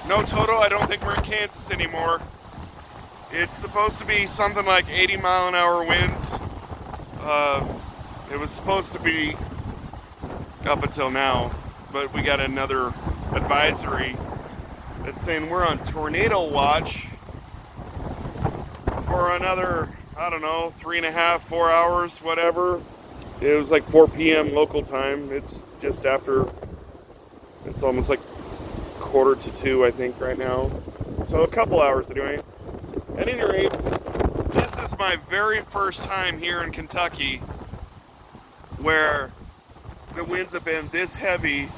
No, Toto, I don't think we're in Kansas anymore. It's supposed to be something like 80-mile-an-hour winds. It was supposed to be up until now, but we got another advisory that's saying we're on tornado watch for another, I don't know, 3.5, 4 hours, whatever. It was like 4 p.m. local time. It's just after, it's almost like 1:45, I think, right now. So a couple hours anyway. At any rate, this is my very first time here in Kentucky where the winds have been this heavy,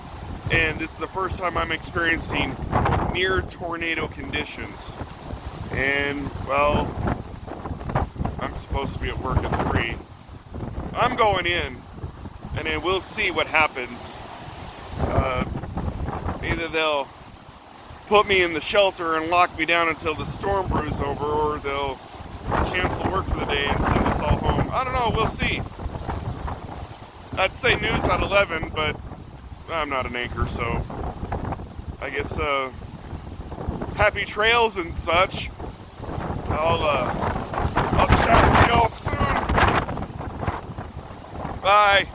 and this is the first time I'm experiencing near tornado conditions. And, well, I'm supposed to be at work at 3. I'm going in, and then we'll see what happens. Either they'll put me in the shelter and lock me down until the storm brews over, or they'll cancel work for the day and send us all home. I don't know, we'll see. I'd say news at 11, but I'm not an anchor, so I guess happy trails and such. I'll chat with y'all soon. Bye.